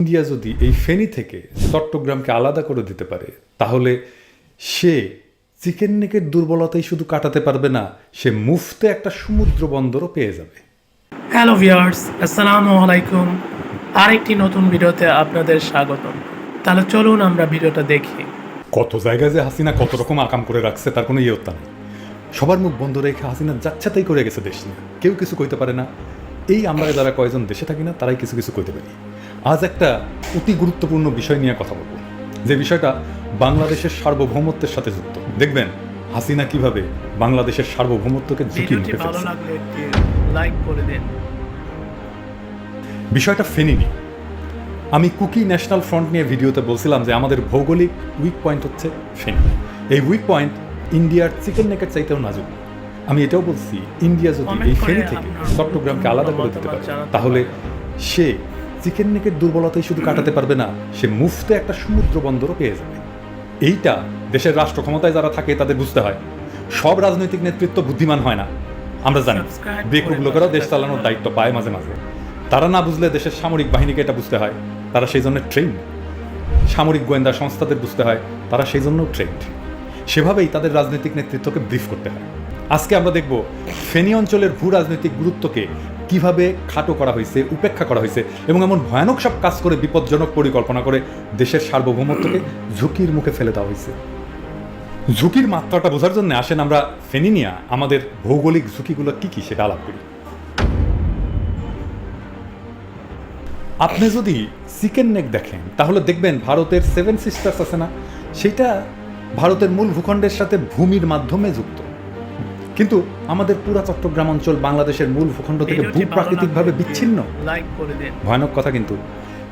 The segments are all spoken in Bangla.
ইন্ডিয়া যদি এই ফেনী থেকে চট্টগ্রামকে আলাদা করে দিতে পারে তাহলে সে চিকেন নেকের দুর্বলতাই শুধু কাটাতে পারবে না, সে মুফতে একটা সমুদ্র বন্দরও পেয়ে যাবে। হ্যালো ভিউয়ার্স, আসসালামু আলাইকুম। আরেকটি নতুন ভিডিওতে আপনাদের স্বাগতম। তাহলে চলুন আমরা ভিডিওটা দেখি। কত জায়গায় যে হাসিনা কত রকম আকাম করে রাখছে তার কোনো ইয়ত্তা নেই। সবার মুখ বন্ধ রেখে হাসিনা যাচ্ছাতাই করে গেছে দেশ নিয়ে, কেউ কিছু কইতে পারে না। এই আমরা যারা কয়জন দেশে থাকি না তারাই কিছু কিছু কইতে পারি। আজ একটা অতি গুরুত্বপূর্ণ বিষয় নিয়ে কথা বলবো, যে বিষয়টা বাংলাদেশের সার্বভৌমত্বের সাথে যুক্ত। দেখবেন হাসিনা কিভাবে বাংলাদেশের সার্বভৌমত্বকে ঝুঁকির মুখে ভালো ফেলছে। লাগলে একটি লাইক করে দিন। বিষয়টা ফেনী নিয়ে। আমি কুকি ন্যাশনাল ফ্রন্ট নিয়ে ভিডিওতে বলছিলাম যে আমাদের ভৌগোলিক উইক পয়েন্ট হচ্ছে ফেনী। এই উইক পয়েন্ট ইন্ডিয়ার চিকেন নেকের চাইতেও নাজুক। আমি এটাও বলছি, ইন্ডিয়া যদি এই ফেনী থেকে চট্টগ্রামকে আলাদা করে দিতে পারে তাহলে সে চিকেন নেকের দুর্বলতাই শুধু কাটাতে পারবে না, সে মুফতে একটা সমুদ্র বন্দরও পেয়ে যাবে। এইটা দেশের রাষ্ট্র ক্ষমতায় যারা থাকে তাদের বুঝতে হয়। সব রাজনৈতিক নেতৃত্ব বুদ্ধিমান হয় না, আমরা জানি। বেকুব লোকেরাও দেশ চালানোর দায়িত্ব পায় মাঝে মাঝে। তারা না বুঝলে দেশের সামরিক বাহিনীকে এটা বুঝতে হয়, তারা সেই জন্য ট্রেন্ড। সামরিক গোয়েন্দা সংস্থাদের বুঝতে হয়, তারা সেই জন্য ট্রেন্ড। সেভাবেই তাদের রাজনৈতিক নেতৃত্বকে ব্রিফ করতে হয়। আজকে আমরা দেখব ফেনী অঞ্চলের ভূ রাজনৈতিক গুরুত্বকে কিভাবে খাটো করা হয়েছে, উপেক্ষা করা হয়েছে, এবং এমন ভয়ানক সব কাজ করে বিপজ্জনক পরিকল্পনা করে দেশের সার্বভৌমত্বকে ঝুঁকির মুখে ফেলে দেওয়া হয়েছে। ঝুঁকির মাত্রাটা বোঝার জন্য আসেন আমরা ফেনী নিয়ে আমাদের ভৌগোলিক ঝুঁকিগুলো কি কি সেটা আলাপ করি। আপনি যদি চিকেন নেক দেখেন তাহলে দেখবেন ভারতের 7 সিস্টার্স আছে না, সেটা ভারতের মূল ভূখণ্ডের সাথে ভূমির মাধ্যমে যুক্ত। কিন্তু আমাদের পুরা চট্টগ্রাম অঞ্চল বাংলাদেশের মূল ভূখণ্ড থেকে ভূপ্রাকৃতিকভাবে বিচ্ছিন্ন। ভয়ানক কথা, কিন্তু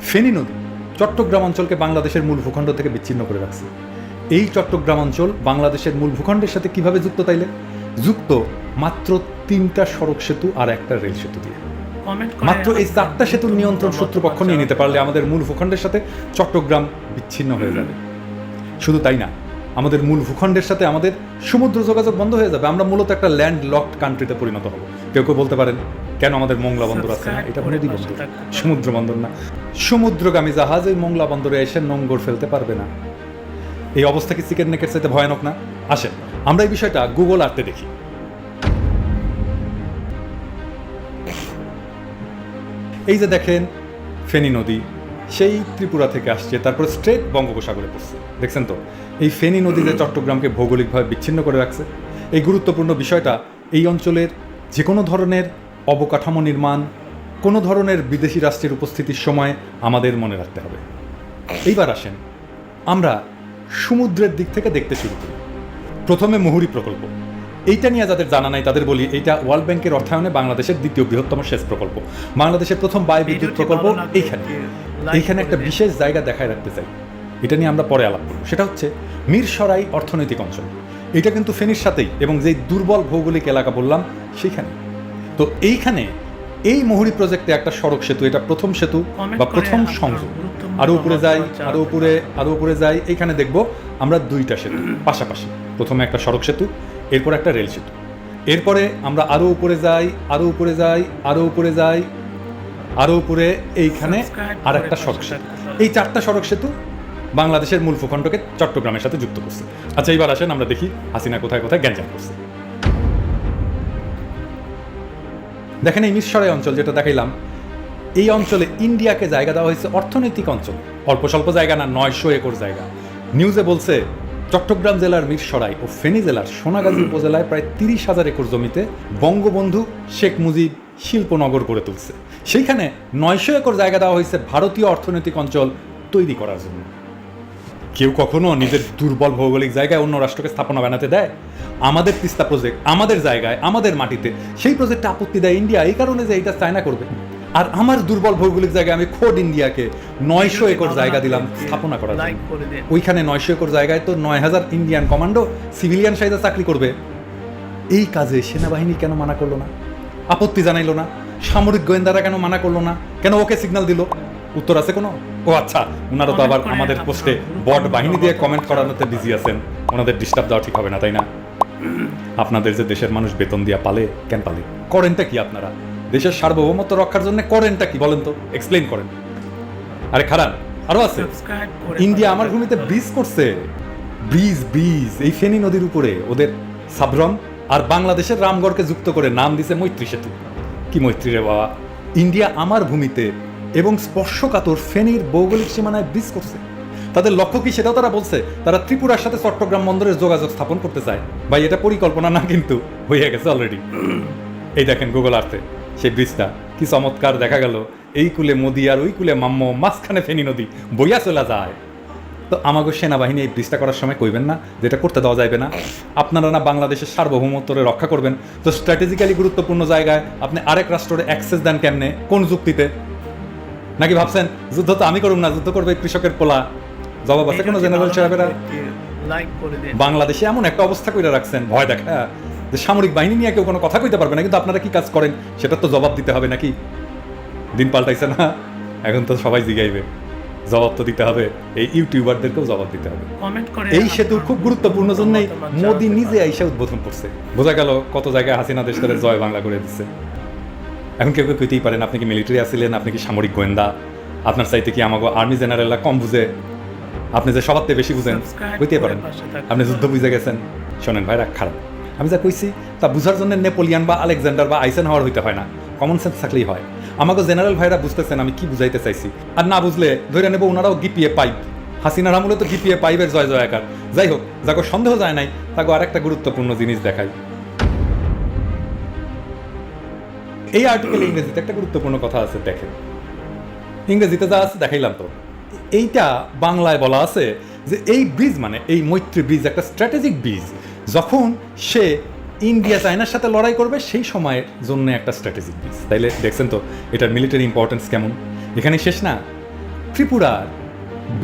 ফেনী নদী চট্টগ্রাম অঞ্চলকে বাংলাদেশের মূল ভূখণ্ড থেকে বিচ্ছিন্ন করে রাখছে। এই চট্টগ্রাম অঞ্চল বাংলাদেশের মূল ভূখণ্ডের সাথে কিভাবে যুক্ত? তাইলে যুক্ত মাত্র 3টা সড়ক সেতু আর একটা রেল সেতু দিয়ে। মাত্র এই 4টা সেতুর নিয়ন্ত্রণ শত্রুপক্ষ নিয়ে নিতে পারলে আমাদের মূল ভূখণ্ডের সাথে চট্টগ্রাম বিচ্ছিন্ন হয়ে যাবে। শুধু তাই না, আমাদের মূল ভূখণ্ডের সাথে আমাদের সমুদ্র যোগাযোগ বন্ধ হয়ে যাবে। আমরা মূলত একটা ল্যান্ড লকড কান্ট্রিতে পরিণত হব। কেউ কেউ বলতে পারেন কেন আমাদের মোংলা বন্দর আছে না? এটা নদী বন্দর, সমুদ্র বন্দর না। সমুদ্রগামী জাহাজ এই মোংলা বন্দরে এসে নোঙ্গর ফেলতে পারবে না। এই অবস্থা কি চিকেন নেকের চাইতে ভয়ানক না? আসেন আমরা এই বিষয়টা গুগল আর্থে দেখি। এই যে দেখেন ফেনী নদী সেই ত্রিপুরা থেকে আসছে, তারপর স্ট্রেট বঙ্গোপসাগরে পড়ছে। দেখছেন তো এই ফেনী নদী যে চট্টগ্রামকে ভৌগোলিকভাবে বিচ্ছিন্ন করে রাখছে। এই গুরুত্বপূর্ণ বিষয়টা এই অঞ্চলের যে কোনো ধরনের অবকাঠামো নির্মাণ, কোনো ধরনের বিদেশি রাষ্ট্রের উপস্থিতির সময় আমাদের মনে রাখতে হবে। এইবার আসেন আমরা সমুদ্রের দিক থেকে দেখতে শুরু করি। প্রথমে মুহুরী প্রকল্প। এইটা নিয়ে যাদের জানা নাই তাদের বলি, এইটা ওয়ার্ল্ড ব্যাংকের অর্থায়নে বাংলাদেশের দ্বিতীয় বৃহত্তম সেচ প্রকল্প। বাংলাদেশের প্রথম বায়ু বিদ্যুৎ প্রকল্প এইখানে একটা বিশেষ জায়গা দেখায় রাখতে চাই। এটা নিয়ে আমরা পরে আলাপ করব। সেটা হচ্ছে মিরসরাই অর্থনৈতিক অঞ্চল। এটা কিন্তু ফেনীর সাথেই, এবং যেই দুর্বল ভৌগোলিক এলাকা বললাম সেইখানে। তো এইখানে এই মুহুরী প্রজেক্টে একটা সড়ক সেতু, এটা প্রথম সেতু বা প্রথম সংযোগ। আরো উপরে যাই, আরো উপরে যাই, এইখানে দেখব আমরা 2টা সেতু পাশাপাশি। প্রথমে একটা সড়ক সেতু, এরপর একটা রেল সেতু। এরপরে আমরা আরো উপরে যাই, আরো উপরে যাই, আরো উপরে যাই, আরো উপরে এইখানে আর একটা সড়ক সেতু। এই 4টা সড়ক সেতু বাংলাদেশের মূল ভূখণ্ডকে চট্টগ্রামের সাথে যুক্ত করছে। আচ্ছা এইবার আসেন আমরা দেখি হাসিনা কোথায় কোথায় গ্যাঞ্জাম করছে। দেখেন এই মিরসরাই অঞ্চল যেটা দেখাইলাম, এই অঞ্চলে ইন্ডিয়াকে জায়গা দেওয়া হয়েছে অর্থনৈতিক অঞ্চল। অল্প স্বল্প জায়গা না, 900 একর জায়গা। নিউজে বলছে চট্টগ্রাম জেলার মিরসরাই ও ফেনী জেলার সোনাগাজী উপজেলায় প্রায় 30,000 একর জমিতে বঙ্গবন্ধু শেখ মুজিব শিল্পনগর গড়ে তুলছে। সেইখানে 900 একর জায়গা দেওয়া হয়েছে ভারতীয় অর্থনৈতিক অঞ্চল তৈরি করার জন্য। কেউ কখনো নিজের দুর্বল ভৌগোলিক জায়গায় অন্য রাষ্ট্রকে স্থাপনা বানাতে দেয়? আমাদের তিস্তা প্রজেক্ট আমাদের জায়গায়, আমাদের মাটিতে, সেই প্রজেক্টে আপত্তি দেয় ইন্ডিয়া এই কারণে যে এইটা চায়না করবে। আর আমার দুর্বল ভৌগোলিক জায়গায় আমি খোদ ইন্ডিয়াকে 900 একর জায়গা দিলাম স্থাপনা করার জন্য। ওইখানে 900 একর জায়গায় তো 9,000 ইন্ডিয়ান কমান্ডো সিভিলিয়ান সাইজে চাকরি করবে। এই কাজে সেনাবাহিনী কেন মানা করলো না? আপত্তি জানাইলো না? সামরিক গোয়েন্দারা কেন মানা করলো না? কেন ওকে সিগন্যাল দিল? উত্তর আছে কোনো? ও আচ্ছা, ওনারা তো আবার আমাদের পোস্টে বট বাহিনী দিয়ে কমেন্ট করানোতে বিজি আছেন। ওনাদের ডিস্টার্ব দেওয়া ঠিক হবে না, তাই না? আপনাদের যে দেশের মানুষ বেতন দিয়া পালে, কেন পালে? করেনটা কি আপনারা? দেশের সার্বভৌমত্ব রক্ষার জন্য করেনটা কি বলেন তো? এক্সপ্লেইন করেন। আরে খারাপ আরো আছে। সাবস্ক্রাইব করে ইন্ডিয়া আমার ভূমিতে ব্রিজ করছে, ব্রিজ এই ফেনী নদীর উপরে ওদের সাবরম আর বাংলাদেশের রামগড়কে যুক্ত করে নাম দিছে মৈত্রী সেতু। কি মৈত্রী রে বাবা! ইন্ডিয়া আমার ভূমিতে এবং স্পর্শকাতর ফেনীর ভৌগোলিক সীমানায় ব্রিজ করছে। তাদের লক্ষ্য কি সেটাও তারা বলছে, তারা ত্রিপুরার সাথে চট্টগ্রাম বন্দরের যোগাযোগ স্থাপন করতে চায়। ভাই এটা পরিকল্পনা না, কিন্তু হয়ে গেছে অলরেডি। এই দেখেন গুগল আর্থে সেই ব্রিজটা কি চমৎকার দেখা গেল, এই কুলে মোদি আর ওই কুলে মাম্ম, মাঝখানে ফেনী নদী বইয়া চলে যায়। তো আমাগো সেনাবাহিনী এই ব্রিজটা করার সময় কইবেন না যেটা করতে দেওয়া যাবে না, আপনারা না বাংলাদেশের সার্বভৌমত্বরে রক্ষা করবেন, তো স্ট্র্যাটেজিক্যালি গুরুত্বপূর্ণ জায়গায় আপনি আরেক রাষ্ট্রের অ্যাক্সেস দেন কেমনে, কোন যুক্তিতে? নাকি ভাবছেন যুদ্ধ তো আমি করুম না, যুদ্ধ করবে কৃষকের পোলা? জবাব আছে কোনো জেনারেল সাহেবেরা? লাইক করে দিন। বাংলাদেশে এমন একটা অবস্থা কইরা রাখছেন ভয় দেখা যে সামরিক বাহিনী নিয়ে কেউ কোনো কথা কইতে পারবে না, কিন্তু আপনারা কি কাজ করেন সেটা তো জবাব দিতে হবে নাকি? দিন পাল্টাইছে না, এখন তো সবাই জিগাইবে, জবাব তো দিতে হবে, এই ইউটিউবারদেরকেও জবাব দিতে হবে। কমেন্ট করে এই সেতু খুব গুরুত্বপূর্ণ জন্যই মোদি নিজে আইসা উদ্বোধন করছে। বোঝা গেল কত জায়গায় হাসিনা দেশ করে জয় বাংলা করে দিচ্ছে। এখন কেউ কেউ কইতেই পারেন আপনি কি মিলিটারি আসছিলেন, আপনি কি সামরিক গোয়েন্দা, আপনার চাইতে কি আমাকে আর্মি জেনারেলরা কম বুঝে, আপনি যে সবার থেকে বেশি বুঝেন কইতেই পারেন, আপনি যুদ্ধ বুঝে গেছেন। শোনেন ভাইরা খারাপ, আমি যা কইছি তা বুঝার জন্য নেপোলিয়ান বা আলেকজান্ডার বা আইসেন হওয়ার হইতে হয় না, কমন সেন্স থাকলেই হয়। আমাকে জেনারেল ভাইরা বুঝতেছেন আমি কি বুঝাইতে চাইছি, আর না বুঝলে ধরে নেব ওনারাও গিপিএ পাইপ, হাসিনার আমলে তো গিপিএ পাইপের জয় জয়াকার। যাই হোক, যাকে সন্দেহ যায় নাই তাকে আরেকটা গুরুত্বপূর্ণ জিনিস দেখাই। এই আর্টিকেল ইংরেজিতে একটা গুরুত্বপূর্ণ কথা আছে, দেখেন ইংরেজিতে যা আছে দেখাইলাম তো, এইটা বাংলায় বলা আছে যে এই ব্রিজ মানে এই মৈত্রী ব্রিজ একটা স্ট্র্যাটেজিক ব্রিজ, যখন সে ইন্ডিয়া চায়নার সাথে লড়াই করবে সেই সময়ের জন্য একটা স্ট্র্যাটেজিক ব্রিজ। তাইলে দেখছেন তো এটার মিলিটারি ইম্পর্টেন্স কেমন। এখানে শেষ না, ত্রিপুরার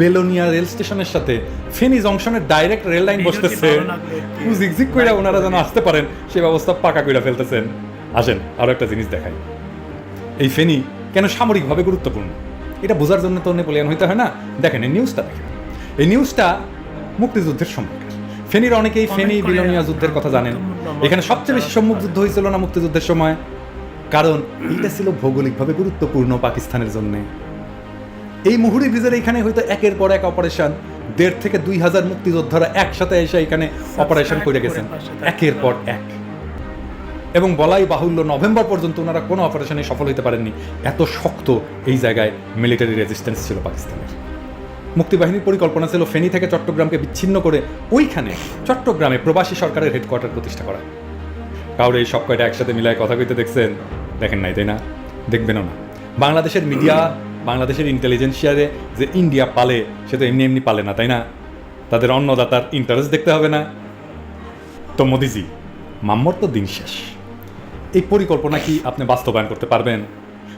বেলোনিয়া রেল স্টেশনের সাথে ফেনী জংশনের ডাইরেক্ট রেল লাইন বসতেছে, জিগজিগ কইরা ওনারা যেন আসতে পারেন সে ব্যবস্থা পাকা কইরা ফেলতেছেন। আসেন আরো একটা জিনিস দেখাই, এই ফেনী কেন সামরিকভাবে গুরুত্বপূর্ণ এটা বোঝার জন্য তো নেপোলিয়ান হইতে হয় না। দেখেন এই নিউজটা দেখেন, এই নিউজটা মুক্তিযুদ্ধের সম্পর্কে। ফেনীর অনেকেই ফেনী বিলোনিয়া যুদ্ধের কথা জানেন। এখানে সবচেয়ে বেশি সম্মুখ যুদ্ধ হয়েছিল না মুক্তিযুদ্ধের সময়, কারণ এটা ছিল ভৌগোলিকভাবে গুরুত্বপূর্ণ পাকিস্তানের জন্য। এই মুহুরী ব্রিজের এখানে হয়তো একের পর এক অপারেশন, 1,500 থেকে 2,000 মুক্তিযোদ্ধারা একসাথে এসে এখানে অপারেশন করে গেছেন একের পর এক, এবং বলাই বাহুল্য নভেম্বর পর্যন্ত ওনারা কোনো অপারেশনে সফল হতে পারেননি। এত শক্ত এই জায়গায় মিলিটারি রেজিস্ট্যান্স ছিল পাকিস্তানের। মুক্তিবাহিনীর পরিকল্পনা ছিল ফেনী থেকে চট্টগ্রামকে বিচ্ছিন্ন করে ওইখানে চট্টগ্রামে প্রবাসী সরকারের হেডকোয়ার্টার প্রতিষ্ঠা করা। কাউরে এই সব কয়টা একসাথে মিলায় কথা কইতে দেখছেন? দেখেন নাই, তাই না? দেখবেনও না। বাংলাদেশের মিডিয়া, বাংলাদেশের ইন্টেলিজেন্সিয়ারে যে ইন্ডিয়া পালে সে তো এমনি এমনি পালে না, তাই না? তাদের অন্নদাতার ইন্টারেস্ট দেখতে হবে না? তো মোদিজি, মাম্মর তো দিন শেষ। এই পরিকল্পনা কি আপনি বাস্তবায়ন করতে পারবেন?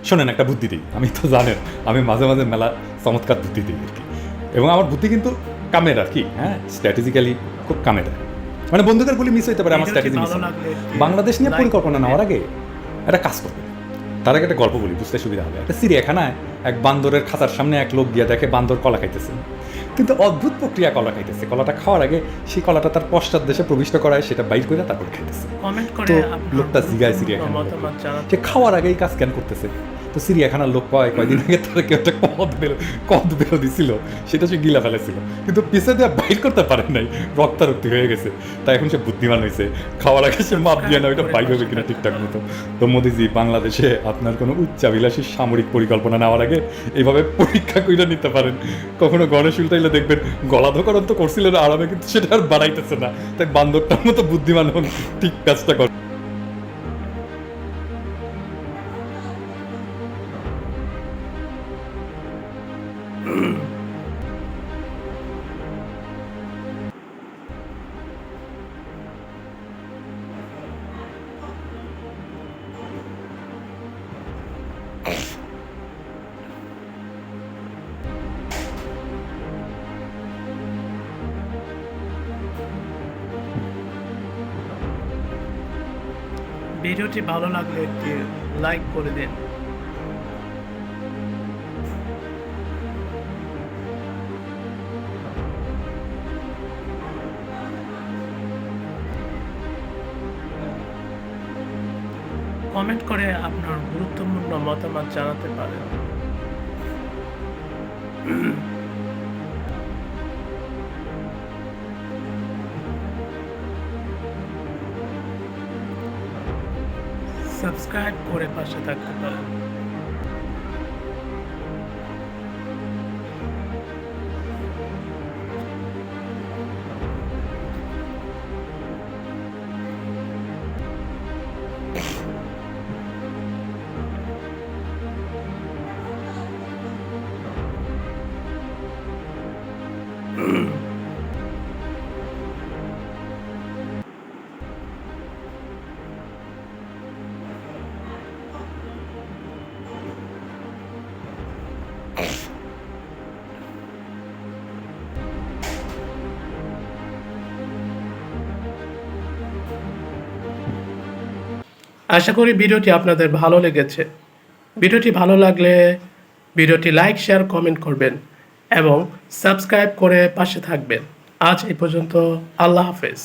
শোনেন একটা বুদ্ধি দিই, আমি তো জানেন আমি মাঝে মাঝে মেলা চমৎকার বুদ্ধি দিই আর কি, এবং আমার বুদ্ধি কিন্তু কামের আর কি, হ্যাঁ স্ট্র্যাটেজিক্যালি খুব কামে দেয়। মানে বন্দুকের গুলি মিস হইতে পারে, আমার স্ট্র্যাটেজি মিস। বাংলাদেশ নিয়ে পরিকল্পনা নেওয়ার আগে একটা কাজ করবে। তার আগে একটা গল্প বলি, বুঝতে সুবিধা হবে। একটা চিড়িয়াখানায় এক বান্দরের খাঁচার সামনে এক লোক গিয়ে দেখে বান্দর কলা খাইতেছে, কিন্তু অদ্ভুত প্রক্রিয়া কলা খাইতেছে। কলাটা খাওয়ার আগে সেই কলাটা তার পশ্চাৎ দেশে প্রবিষ্ট করায়, সেটা বাইর করে তারপর খাইতেছে। তো লোকটা জিগায় চিড়িয়াখানা, সে খাওয়ার আগে এই কাজ কেন করতেছে? তো চিড়িয়াখানার লোক কয়দিন আগে তার কেউ একটা কদ বেরো দিছিল, সেটা সে গিলা ফেলেছিল, কিন্তু পিছে দিয়ে বাইর করতে পারে নাই, রক্তারক্তি হয়ে গেছে। তাই এখন সে বুদ্ধিমান হয়েছে, খাওয়ার আগে সে মাপ দিয়ে না ওইটা বাইর হবে কিনা ঠিকঠাক মতো। তো মোদিজি, বাংলাদেশে আপনার কোনো উচ্চাভিলাষী সামরিক পরিকল্পনা নেওয়ার আগে এইভাবে পরীক্ষা করে নিতে পারেন। কখনো গণেশ উল্টাইলে দেখবেন গলাধকরণ তো করছিলেন আরামে, কিন্তু সেটা আর বাড়াইতেছে না। তাই বান্দরটার মতো বুদ্ধিমান হন, ঠিক কাজটা করেন। ভিডিওটি ভালো লাগলে একটি লাইক করে দিন। কমেন্ট করে আপনার গুরুত্বপূর্ণ মতামত জানাতে পারেন। সাবস্ক্রাইব করে পাশে থাকতে পারেন। আশা করি ভিডিওটি আপনাদের ভালো লেগেছে। ভিডিওটি ভালো লাগলে ভিডিওটি লাইক, শেয়ার, কমেন্ট করবেন এবং সাবস্ক্রাইব করে পাশে থাকবেন। আজ এই পর্যন্ত। আল্লাহ হাফেজ।